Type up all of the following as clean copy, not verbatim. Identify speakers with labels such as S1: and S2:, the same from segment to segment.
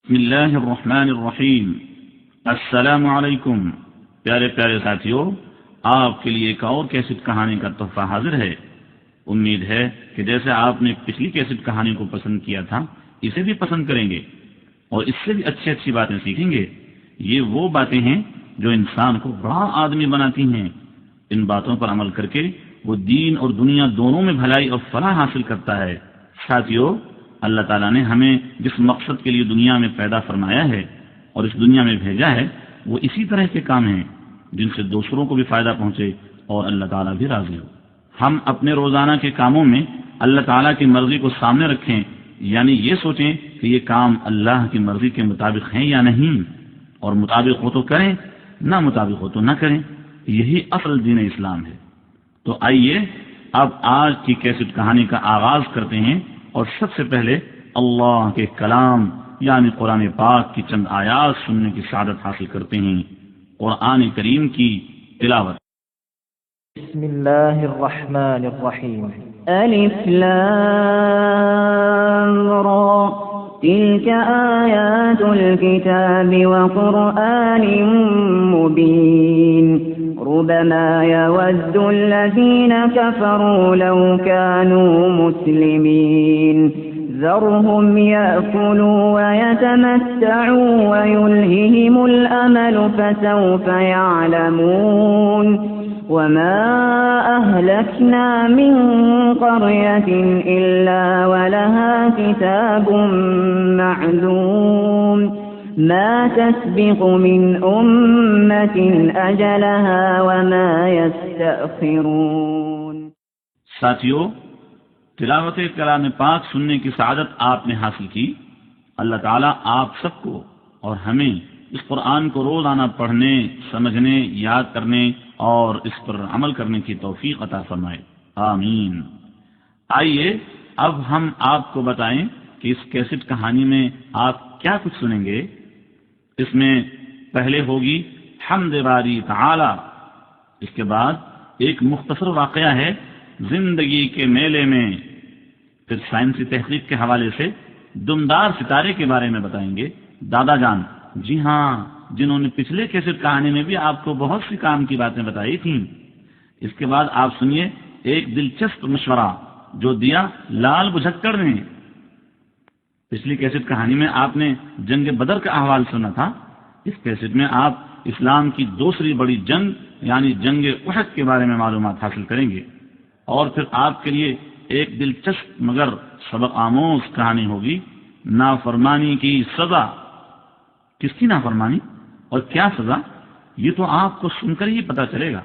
S1: بسم اللہ الرحمن الرحیم۔ السلام علیکم پیارے پیارے ساتھیوں، آپ کے لیے ایک اور کیسٹ کہانی کا تحفہ حاضر ہے۔ امید ہے کہ جیسے آپ نے پچھلی کیسٹ کہانی کو پسند کیا تھا، اسے بھی پسند کریں گے اور اس سے بھی اچھی باتیں سیکھیں گے۔ یہ وہ باتیں ہیں جو انسان کو بڑا آدمی بناتی ہیں۔ ان باتوں پر عمل کر کے وہ دین اور دنیا دونوں میں بھلائی اور فلاح حاصل کرتا ہے۔ ساتھیوں، اللہ تعالیٰ نے ہمیں جس مقصد کے لیے دنیا میں پیدا فرمایا ہے اور اس دنیا میں بھیجا ہے، وہ اسی طرح کے کام ہیں جن سے دوسروں کو بھی فائدہ پہنچے اور اللہ تعالیٰ بھی راضی ہو۔ ہم اپنے روزانہ کے کاموں میں اللہ تعالیٰ کی مرضی کو سامنے رکھیں، یعنی یہ سوچیں کہ یہ کام اللہ کی مرضی کے مطابق ہیں یا نہیں، اور مطابق ہو تو کریں، نہ مطابق ہو تو نہ کریں۔ یہی اصل دین اسلام ہے۔ تو آئیے اب آج کی کیسٹ کہانی کا آغاز کرتے ہیں، اور سب سے پہلے اللہ کے کلام یعنی قرآن پاک کی چند آیات سننے کی سعادت حاصل کرتے ہیں۔ قرآن کریم کی تلاوت۔
S2: بسم اللہ الرحمن الرحیم۔ الف لام را تلك آیات الكتاب وقرآن مبین ربما يود الذين كفروا لو كانوا مسلمين ذرهم يأكلوا ويتمتعوا ويلههم الأمل فسوف يعلمون وما أهلكنا من قرية إلا ولها كتاب معلوم ما تسبق من أمة أجلها وما يستأخرون۔
S1: ساتھیوں، تلاوت کلام پاک سننے کی سعادت آپ نے حاصل کی۔ اللہ تعالیٰ آپ سب کو اور ہمیں اس قرآن کو روزانہ پڑھنے، سمجھنے، یاد کرنے اور اس پر عمل کرنے کی توفیق عطا فرمائے، آمین۔ آئیے اب ہم آپ کو بتائیں کہ اس کیسٹ کہانی میں آپ کیا کچھ سنیں گے۔ اس میں پہلے ہوگی حمد باری تعالی، اس کے بعد ایک مختصر واقعہ ہے زندگی کے میلے میں، پھر سائنسی تحقیق کے حوالے سے دمدار ستارے کے بارے میں بتائیں گے دادا جان، جی ہاں، جنہوں نے پچھلے کیسٹ کہانی میں بھی آپ کو بہت سی کام کی باتیں بتائی تھیں۔ اس کے بعد آپ سنیے ایک دلچسپ مشورہ جو دیا لال بجھکڑ نے۔ پچھلی کیسٹ کہانی میں آپ نے جنگ بدر کا احوال سنا تھا، اس کیسٹ میں آپ اسلام کی دوسری بڑی جنگ یعنی جنگ احد کے بارے میں معلومات حاصل کریں گے، اور پھر آپ کے لیے ایک دلچسپ مگر سبق آموز کہانی ہوگی، نافرمانی کی سزا۔ کس کی نافرمانی اور کیا سزا، یہ تو آپ کو سن کر ہی پتہ چلے گا۔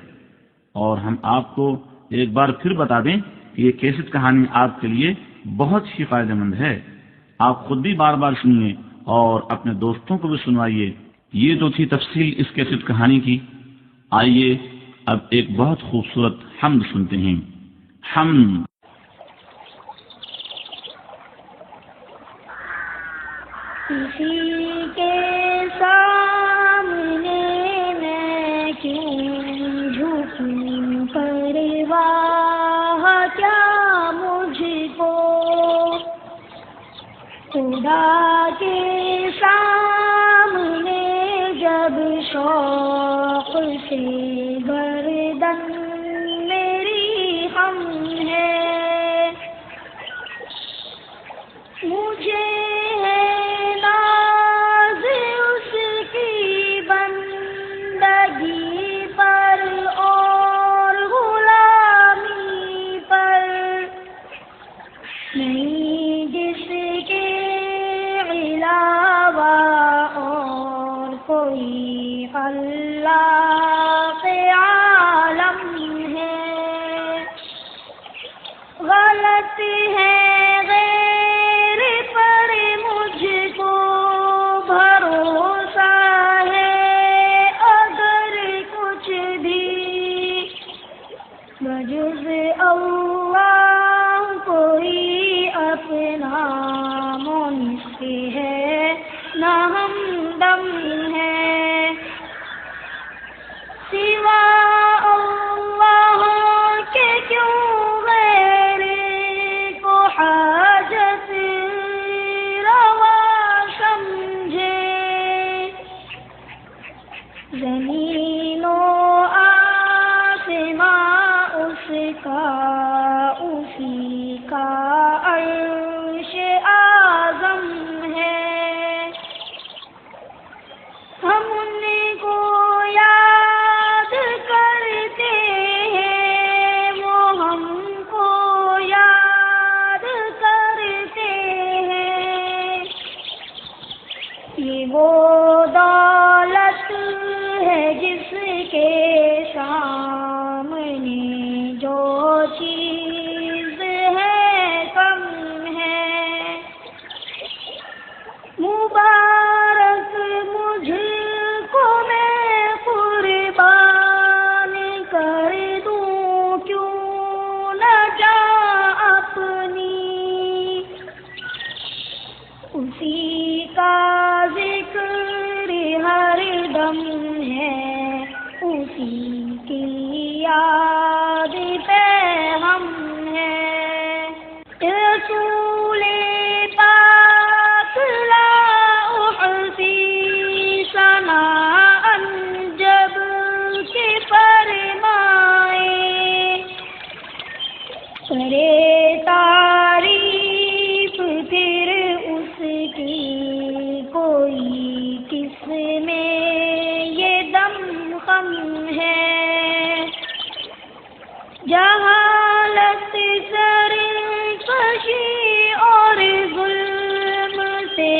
S1: اور ہم آپ کو ایک بار پھر بتا دیں کہ یہ کیسٹ کہانی آپ کے لیے بہت ہی فائدہ مند ہے۔ آپ خود بھی بار بار سنیے اور اپنے دوستوں کو بھی سنوائیے۔ یہ تو تھی تفصیل اس کیسٹ کہانی کی۔ آئیے اب ایک بہت خوبصورت حمد سنتے ہیں۔ حمد۔
S3: کسی کے سامنے میں کیوں جھکوں، پرواہ کیا مجھ کو، خدا کے سامنے جب شوق سے گردن میری خم ہے، مجھے ہے ناز اس کی بندگی پر اور غلامی پر، نہیں جس کے علاوہ اور کوئی اللہ عالم ہے، غلط ہے غیر پر مجھ کو بھروسہ ہے، اگر کچھ بھی بجز اللہ کوئی اپنا منصف ہے نہ ہمدم ہے، سوا اللہ کے کیوں غیر کو حاجت روا سمجھے، یہ وہ دولت ہے جس کے سامنے جو چیز ہے کم ہے. مبارک مجھ کو میں قربان کر دوں کیوں نہ جا اپنی. اسی کا ذکر ہر دم ہے، اسی کی یاد پہ ہم ہے. رسول پاک لا احصی ثناء جب کہ فرمائے، کرے تعریف پھر اس کی کوئی کس میں یہ دم خم ہے. جہالت سرکشی اور ظلم سے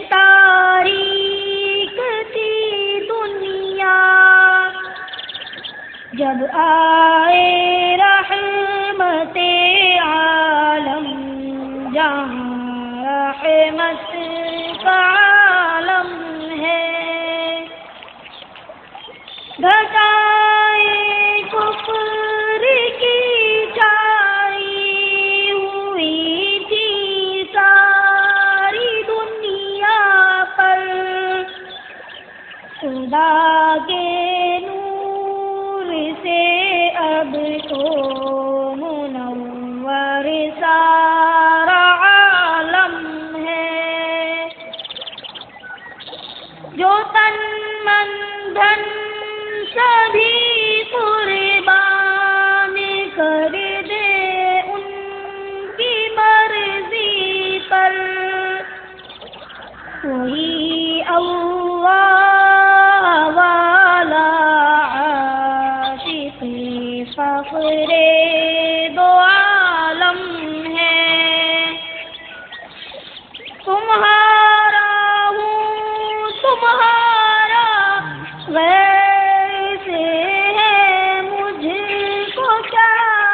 S3: تاریک تھی دنیا، جب آئے رحمت عالم جہاں رحمت کا عالم ہے. گھٹائے کفر کی چھائی ہوئی تھی ساری دنیا پر، خدا کے نور سے اب تو منور سارا عالم ہے. جو تن من دھن سبھی قربان کر دے ان کی مرضی پر، وہی اللہ والا عاشق فخر دو عالم ہے. تمہارا ہوں تمہارا غیر سے ہے مجھ کو کیا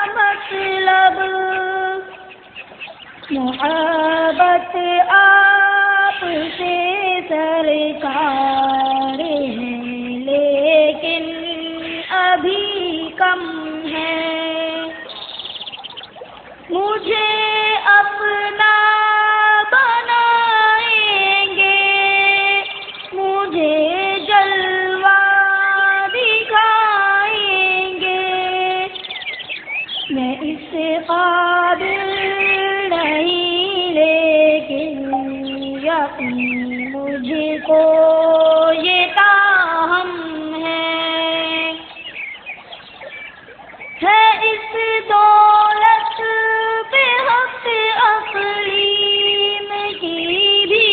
S3: مطلب. محبت آپ سے سرکار ہے لیکن ابھی کم ہے. مجھے اپنا بنائیں گے، مجھے جلوہ دکھائیں گے، میں اس قابل نہیں لیکن یقین مجھ کو یہ تاہم ہے. اس دولت پہ حق اقلیم کی بھی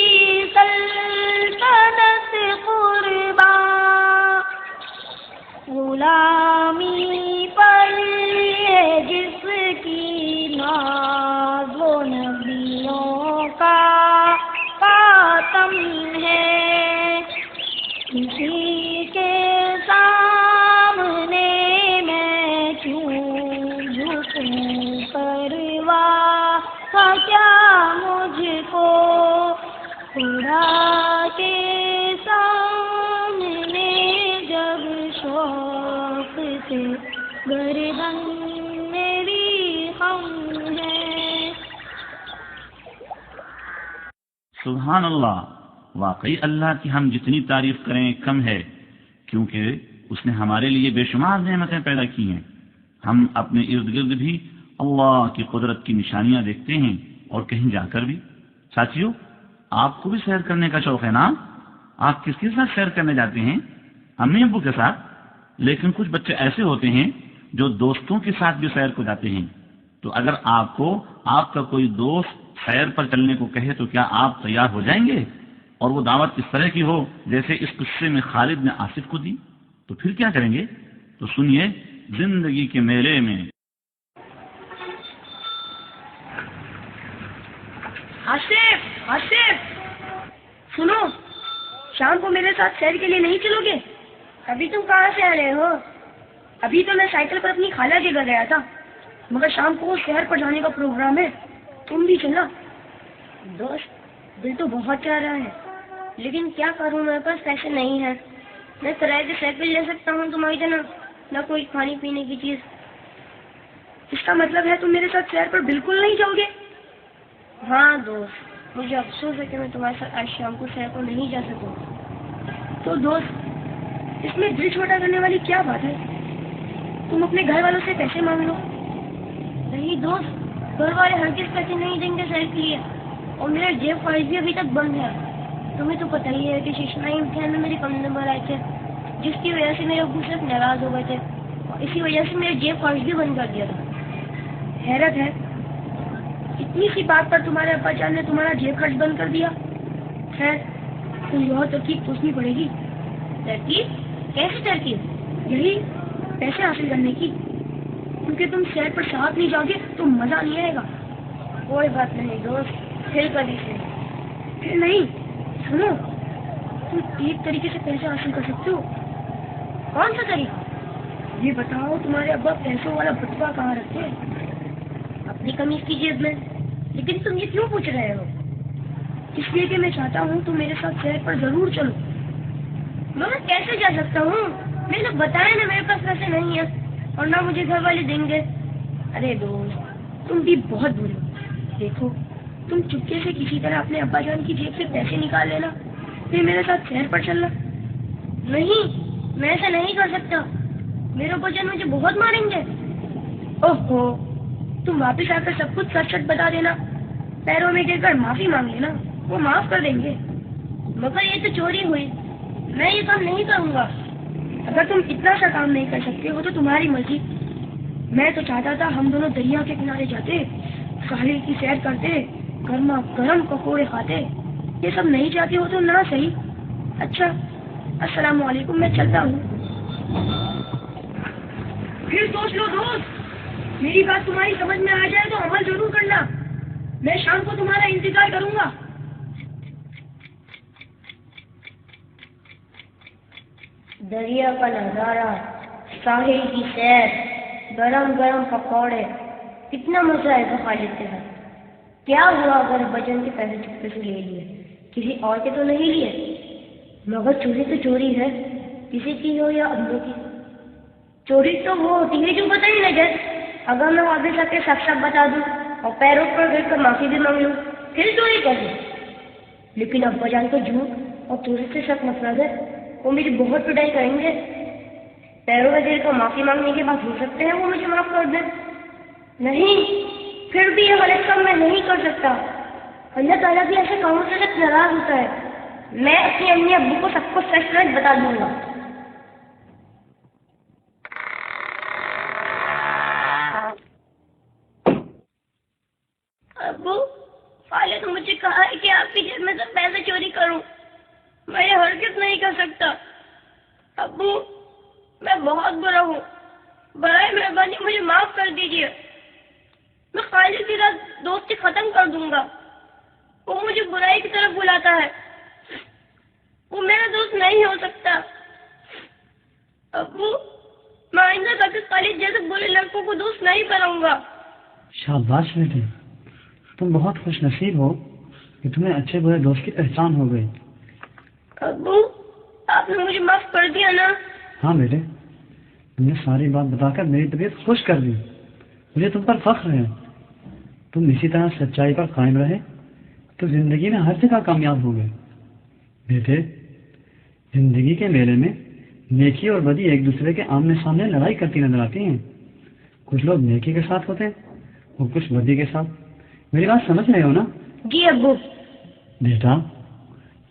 S3: سلطنت قربان، غلامی پر ہے جس کی ناز و نبیوں کا خاتم ہے. کسی کے سامنے میں کیوں جھکوں، پرواہ کا کیا مجھ کو، خدا کے سامنے جب شوق سے گردن میری خم ہے.
S1: سبحان اللہ. واقعی اللہ کی ہم جتنی تعریف کریں کم ہے، کیونکہ اس نے ہمارے لیے بے شمار نعمتیں پیدا کی ہیں. ہم اپنے ارد گرد بھی اللہ کی قدرت کی نشانیاں دیکھتے ہیں اور کہیں جا کر بھی. ساتھیو، آپ کو بھی سیر کرنے کا شوق ہے نا؟ آپ کس کے ساتھ سیر کرنے جاتے ہیں؟ امی ابو کے ساتھ. لیکن کچھ بچے ایسے ہوتے ہیں جو دوستوں کے ساتھ بھی سیر کو جاتے ہیں. تو اگر آپ کو آپ کا کوئی دوست سیر پر چلنے کو کہے تو کیا آپ تیار ہو جائیں گے؟ اور وہ دعوت اس طرح کی ہو جیسے اس قصے میں خالد نے آصف کو دی، تو پھر کیا کریں گے؟ تو سنیے زندگی کے میلے میں.
S3: آصف سنو،
S4: شام کو میرے ساتھ سیر کے لیے نہیں چلو گے؟ ابھی تم کہاں سے آ رہے ہو؟ ابھی تو میں سائیکل پر اپنی خالہ کے گھر گیا تھا، مگر شام کو شہر پر جانے کا پروگرام ہے، تم بھی چلا؟ دوست دل تو بہت چاہ رہا ہے، لیکن کیا کروں، میرے پاس پیسے نہیں ہیں۔ میں کرائے کے سائیکل لے سکتا ہوں تمہاری طرح، نہ کوئی کھانے پینے کی چیز۔ اس کا مطلب ہے تم میرے ساتھ سیر پر بالکل نہیں جاؤ گے؟ ہاں دوست، مجھے افسوس ہے کہ میں تمہارے ساتھ آج شام کو سیر پر نہیں جا سکوں۔ تو دوست اس میں دل چھوٹا کرنے والی کیا بات ہے؟ تم اپنے گھر والوں سے پیسے مانگ لو۔ نہیں دوست، گھر والے ہرگز پیسے نہیں دیں گے سیر کے لیے، اور میرا جیب خرچ بھی ابھی تک بند ہے۔ تمہیں تو پتہ ہی ہے کہ ششمائی امتحان میں میرے کم نمبر آئے تھے، جس کی وجہ سے میرے ابو صرف ناراض ہو گئے تھے، اور اسی وجہ سے میرے جیب خرچ بھی بند کر دیا تھا۔ حیرت ہے، اتنی سی بات پر تمہارے ابا جان نے تمہارا جیب خرچ بند کر دیا۔ خیر، کوئی اور ترکیب سوچنی پڑے گی۔ ترکیب؟ کیسی ترکیب؟ یہی پیسے حاصل کرنے کی، کیونکہ تم سیر پر ساتھ نہیں جاؤ گے تو مزہ نہیں آئے گا۔ کوئی بات نہیں دوست، پھر کبھی سے۔ پھر نہیں، سنو، تم ایک طریقے سے پیسے حاصل کر سکتے ہو۔ کون سا طریقہ؟ یہ بتاؤ، تمہارے ابا پیسوں والا بٹوا کہاں رکھتے ہیں؟ اپنی قمیض کی جیب میں۔ لیکن تم یہ کیوں پوچھ رہے ہو؟ اس لیے کہ میں چاہتا ہوں تم میرے ساتھ سیر پر ضرور چلو۔ میں کیسے جا سکتا ہوں؟ میں نے بتایا نا، میرے پاس پیسے نہیں ہیں، اور نہ مجھے گھر والے دیں گے۔ ارے دوست، تم بھی بہت برے ہو۔ دیکھو، تم چپکے سے کسی طرح اپنے ابا جان کی جیب سے پیسے نکال لینا، پھر میرے ساتھ سیر پر چلنا۔ نہیں، میں ایسا نہیں کر سکتا، میرے ابا جان مجھے بہت ماریں گے۔ اوہو، تم واپس آ کر سب کچھ سچ سچ بتا دینا، پیروں میں گر کر معافی مانگ لینا، وہ معاف کر دیں گے۔ مگر یہ تو چوری ہوئی، میں یہ کام نہیں کروں گا۔ اگر تم اتنا سا کام نہیں کر سکتے ہو تو تمہاری مرضی۔ میں تو چاہتا تھا ہم دونوں دریا کے کنارے جاتے، ساحل کی سیر کرتے، گرما گرم پکوڑے کھاتے۔ یہ سب نہیں چاہتے ہو تو نہ صحیح۔ اچھا، السلام علیکم، میں چلتا ہوں۔ پھر سوچ لو دوست، میری بات تمہاری سمجھ میں آ جائے تو عمل ضرور کرنا۔ میں شام کو تمہارا انتظار کروں گا۔ دریا کا نظارہ، ساحل کی سیر، گرم گرم پکوڑے، کتنا مزہ ہے تو خالد کے ساتھ۔ کیا ہوا اگر بچن کے پیسے چپکے سے لے لیے؟ کسی اور کے تو نہیں لیے، مگر چوری تو چوری ہے، کسی کی ہو یا اندھوں کی۔ چوری تو وہ ہوتی ہے جو پتہ ہی نہ جائے۔ اگر میں واپس آ کے سچ سچ بتا دوں اور پیروں پر گر کر معافی بھی مانگ لوں، پھر چوری کر لوں۔ لیکن ابا جان کو جھوٹ اور چوری سے سخت نفرت ہے، وہ میری بہت پٹائی کریں گے۔ پیروں میں گر کر معافی مانگنے کے بعد ہو سکتے ہیں وہ مجھے معاف کر دیں۔ نہیں، پھر بھی یہ غلط کام میں نہیں کر سکتا۔ اللہ تعالیٰ بھی ایسے کاموں سے سخت ناراض ہوتا ہے۔ میں اپنی امی ابو کو سب کچھ سچ سچ بتا دوں گا۔ ابو، خالد نے مجھے کہا ہے کہ آپ کی جیب میں سے پیسے چوری کروں، میں یہ ہرگز نہیں کر سکتا۔ ابو، میں بہت برا ہوں، برائے مہربانی مجھے معاف کر دیجیے۔ میں خالد کے ساتھ دوستی ختم کر دوں گا، وہ مجھے برائی کی طرف بلاتا ہے، وہ میرا دوست نہیں ہو سکتا۔ ابو، میں آئندہ کبھی خالد جیسے برے لڑکوں کو دوست نہیں بناؤں گا۔
S5: شاباش بیٹے، تم بہت خوش نصیب ہو کہ تمہیں اچھے برے دوست کی پہچان ہو گئی۔
S4: ابو، آپ نے مجھے معاف کر دیا نا؟
S5: ہاں بیٹے، تم نے ساری بات بتا کر میری طبیعت خوش کر دی۔ مجھے تم پر فخر ہے۔ تم اسی طرح سچائی پر قائم رہے تو زندگی میں ہر جگہ کامیاب ہوگے۔ بیٹے، زندگی کے میلے میں نیکی اور بدی ایک دوسرے کے آمنے سامنے لڑائی کرتی نظر آتی ہیں۔ کچھ لوگ نیکی کے ساتھ ہوتے ہیں اور کچھ بدی کے ساتھ۔ میری بات سمجھ رہے ہو نا؟
S4: جی ابو۔
S5: بیٹا،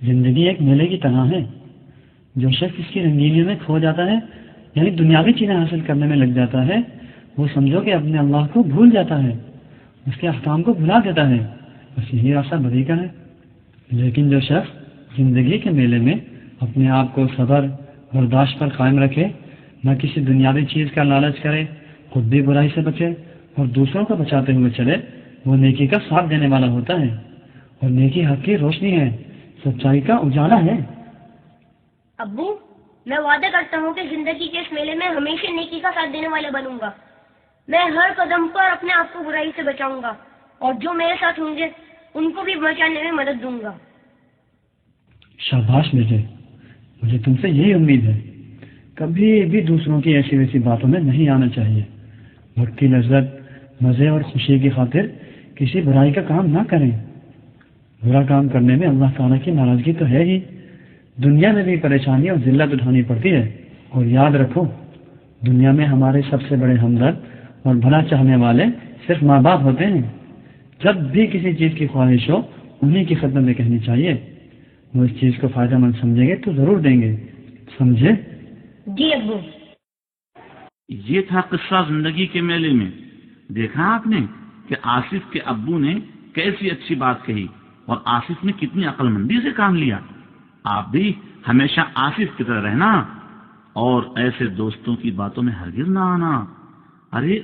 S5: زندگی ایک میلے کی طرح ہے۔ جو شخص اس کی رنگینیوں میں کھو جاتا ہے، یعنی دنیاوی چیزیں حاصل کرنے میں لگ جاتا ہے، وہ سمجھو کہ اپنے اللہ کو بھول جاتا ہے، اس کے احکام کو بھلا دیتا ہے۔ بس یہی راستہ بدی کا ہے۔ لیکن جو شخص زندگی کے میلے میں اپنے آپ کو صبر برداشت پر قائم رکھے، نہ کسی دنیاوی چیز کا لالچ کرے، خود بھی برائی سے بچے اور دوسروں کو بچاتے ہوئے چلے، وہ نیکی کا ساتھ دینے والا ہوتا ہے۔ اور نیکی حق کی روشنی ہے، سچائی کا اجالا ہے۔
S4: ابو میں وعدہ کرتا ہوں کہ زندگی کے اس میلے میں ہمیشہ نیکی کا ساتھ دینے والا بنوں گا. میں ہر قدم پر اپنے آپ کو برائی سے بچاؤں گا اور جو میرے ساتھ ہوں گے ان کو بھی بچانے میں مدد دوں گا.
S5: شاباش بیٹے، مجھے تم سے یہی امید ہے. کبھی بھی دوسروں کی ایسی ویسی باتوں میں نہیں آنا چاہیے. وقت کی لذت، مزے اور خوشی کی خاطر کسی برائی کا کام نہ کریں. برا کام کرنے میں اللہ تعالیٰ کی ناراضگی تو ہے ہی، دنیا میں بھی پریشانی اور ذلت اٹھانی پڑتی ہے. اور یاد رکھو، دنیا میں ہمارے سب سے بڑے ہمدرد اور بھلا چاہنے والے صرف ماں باپ ہوتے ہیں. جب بھی کسی چیز کی خواہش ہو انہیں کی خدمت میں کہنی چاہیے. وہ اس چیز کو فائدہ مند سمجھیں گے تو ضرور دیں گے. سمجھے؟
S4: جی ابو.
S1: یہ تھا قصہ زندگی کے میلے میں. دیکھا آپ نے کہ آصف کے ابو نے کیسی اچھی بات کہی اور آصف نے کتنی عقل مندی سے کام لیا. آپ بھی ہمیشہ آصف کی طرح رہنا اور ایسے دوستوں کی باتوں میں ہرگز نہ آنا. ارے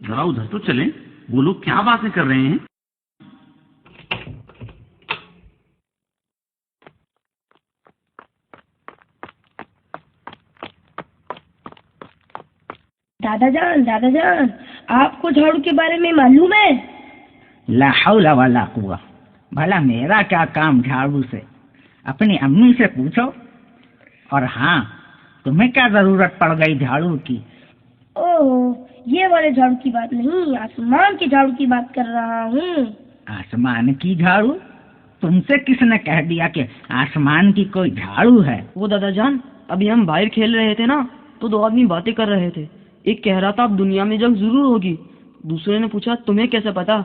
S1: ذرا ادھر تو چلیں، وہ لوگ کیا باتیں کر رہے ہیں؟
S4: دادا جان آپ کو جھاڑو کے بارے میں معلوم ہے؟
S6: لا حول ولا قوہ. بھلا میرا کیا کام جھاڑو سے؟ اپنی امی سے پوچھو. اور ہاں، تمہیں کیا ضرورت پڑ گئی جھاڑو کی؟
S4: اوہ، یہ والے جھاڑو کی بات نہیں، آسمان کے جھاڑو کی بات کر رہا ہوں.
S6: آسمان کی جھاڑو؟ تم سے کس نے کہہ دیا کہ آسمان کی کوئی جھاڑو ہے؟
S7: وہ دادا جان، ابھی ہم باہر کھیل رہے تھے نا، تو دو آدمی باتیں کر رہے تھے. ایک کہہ رہا تھا اب دنیا میں جنگ ضرور ہوگی. دوسرے نے پوچھا تمہیں کیسے پتا؟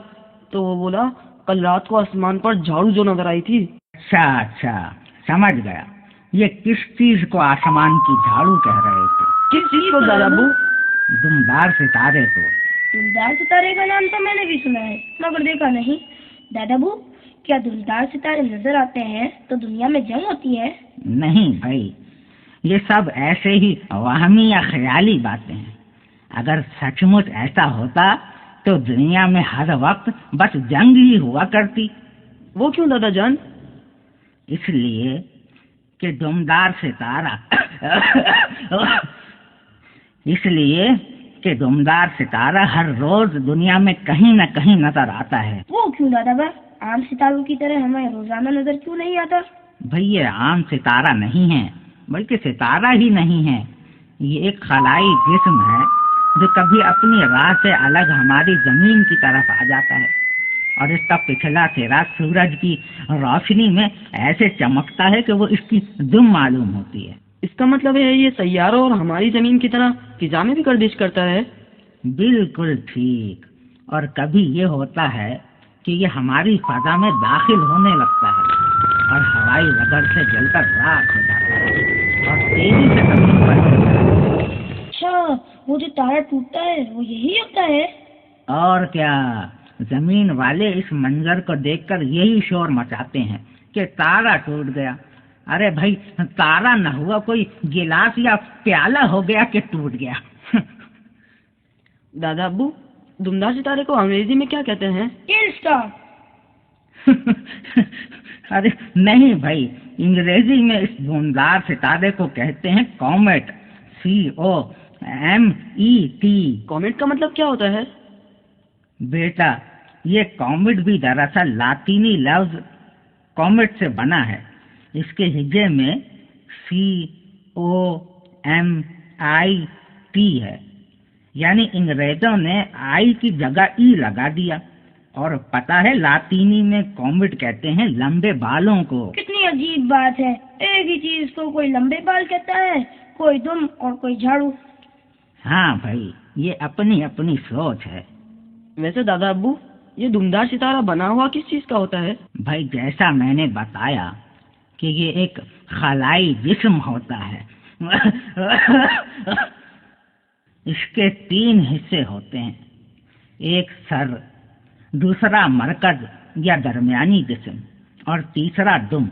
S7: تو وہ بولا کل رات کو آسمان پر جھاڑو جو نظر آئی تھی.
S6: اچھا سمجھ گیا. یہ کس چیز کو آسمان کی جھاڑو کہہ رہے تھے؟
S7: کس چیز کو دادا ابو؟
S6: دمدار ستارے کو.
S4: دمدار ستارے کا نام تو میں نے بھی سنا ہے مگر دیکھا نہیں. دادا ابو، کیا دمدار ستارے نظر آتے ہیں تو دنیا میں جنگ ہوتی ہے؟
S6: نہیں بھائی، یہ سب ایسے ہی وہمی یا خیالی باتیں ہیں. اگر سچ مچ ایسا ہوتا تو دنیا میں ہر وقت بس جنگ ہی ہوا کرتی.
S7: وہ کیوں دادا جان؟
S6: اس لیے کہ دمدار ستارہ ہر روز دنیا میں کہیں نہ کہیں نظر آتا ہے.
S4: وہ کیوں دادا بھائی؟ عام ستاروں کی طرح ہمیں روزانہ نظر کیوں نہیں آتا؟
S6: بھئی یہ عام ستارہ نہیں ہے، بلکہ ستارہ ہی نہیں ہے. یہ ایک خلائی جسم ہے جو کبھی اپنی راہ سے الگ ہماری زمین کی طرف آ جاتا ہے اور اس کا پچھلا سرا سورج کی روشنی میں ایسے چمکتا ہے کہ وہ اس کی دم معلوم ہوتی ہے.
S7: اس کا مطلب ہے یہ سیاروں اور ہماری زمین کی طرح فضا میں بھی گردش کرتا ہے؟
S6: بالکل ٹھیک. اور کبھی یہ ہوتا ہے کہ یہ ہماری فضا میں داخل ہونے لگتا ہے اور ہوائی رگڑ سے جل کر راکھ ہو جاتا ہے اور تیزی سے زمین پر چلتا ہے.
S4: اچھا، وہ جو تارا ٹوٹتا ہے وہ یہی ہوتا ہے؟
S6: اور کیا، زمین والے اس منظر کو دیکھ کر یہی شور مچاتے ہیں کہ تارا ٹوٹ گیا. ارے بھائی، تارا نہ ہوا کوئی گلاس یا پیالہ ہو گیا کہ ٹوٹ گیا.
S7: دادا ابو، دمدار ستارے کو انگریزی میں کیا کہتے ہیں؟
S4: اسٹار.
S6: ارے نہیں بھائی، انگریزی میں اس دمدار ستارے کو کہتے ہیں کومیٹ. COMET.
S7: کومیٹ کا مطلب کیا ہوتا ہے؟
S6: بیٹا، یہ کومیٹ بھی دراصل لاطینی لفظ کومیٹ سے بنا ہے. اس کے ہجے میں COMIT ہے، یعنی انگریزوں نے آئی کی جگہ ای لگا دیا. اور پتہ ہے لاطینی میں کومیٹ کہتے ہیں لمبے بالوں کو.
S4: کتنی عجیب بات ہے، ایک ہی چیز کو کوئی لمبے بال کہتا ہے، کوئی دم اور کوئی جھاڑو.
S6: ہاں بھائی، یہ اپنی اپنی سوچ ہے.
S7: ویسے دادا ابو، یہ دمدار ستارہ بنا ہوا کس چیز کا ہوتا ہے؟
S6: بھائی جیسا میں نے بتایا کہ یہ ایک خلائی جسم ہوتا ہے. اس کے 3 حصے ہوتے ہیں، ایک سر، دوسرا مرکز یا درمیانی جسم اور تیسرا دم.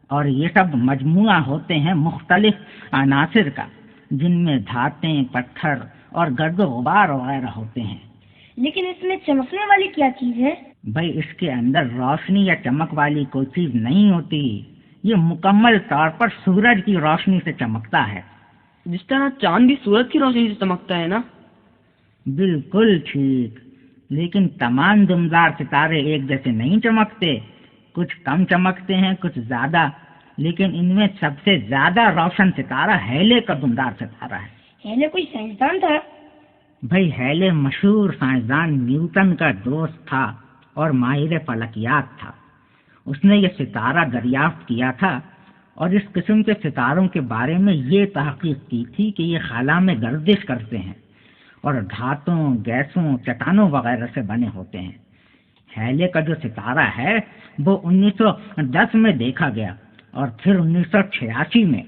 S6: اور یہ سب مجموعہ ہوتے ہیں مختلف عناصر کا، جن میں دھاتیں، پتھر اور گرد و غبار وغیرہ ہوتے ہیں.
S4: لیکن اس میں چمکنے والی کیا چیز ہے؟
S6: بھائی اس کے اندر روشنی یا چمک والی کوئی چیز نہیں ہوتی. یہ مکمل طور پر سورج کی روشنی سے چمکتا ہے۔
S7: جس طرح چاند بھی سورج کی روشنی سے چمکتا ہے نا؟
S6: بالکل ٹھیک، لیکن تمام دمدار ستارے ایک جیسے نہیں چمکتے، کچھ کم چمکتے ہیں، کچھ زیادہ، لیکن ان میں سب سے زیادہ روشن ستارہ ہیلے کا دمدار ستارہ ہے۔
S4: ہیلے کوئی سائنسدان تھا؟
S6: بھائی ہیلے مشہور سائنسدان نیوٹن کا دوست تھا اور ماہر فلکیات تھا۔ اس نے یہ ستارہ دریافت کیا تھا اور اس قسم کے ستاروں کے بارے میں یہ تحقیق کی تھی کہ یہ خلا میں گردش کرتے ہیں اور دھاتوں، گیسوں، چٹانوں وغیرہ سے بنے ہوتے ہیں۔ ہیلے کا جو ستارہ ہے وہ 1910 میں دیکھا گیا اور پھر 1986 میں۔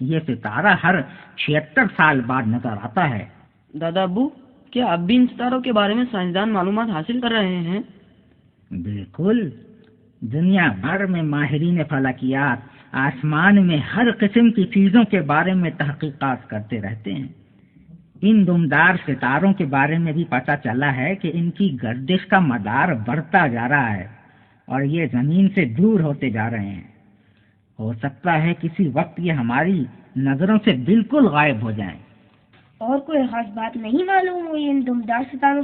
S6: یہ ستارہ ہر 76 سال بعد نظر آتا ہے۔
S7: دادا ابو، کیا اب بھی ان ستاروں کے بارے میں سائنسدان معلومات حاصل کر رہے ہیں؟
S6: بالکل، دنیا بھر میں ماہرین فلکیات آسمان میں ہر قسم کی چیزوں کے بارے میں تحقیقات کرتے رہتے ہیں۔ ان دمدار ستاروں کے بارے میں بھی پتہ چلا ہے کہ ان کی گردش کا مدار بڑھتا جا رہا ہے اور یہ زمین سے دور ہوتے جا رہے ہیں۔ ہو سکتا ہے کسی وقت یہ ہماری نظروں سے بالکل غائب ہو جائیں۔
S4: اور کوئی خاص بات نہیں معلوم ہوئی ان دمدار ستاروں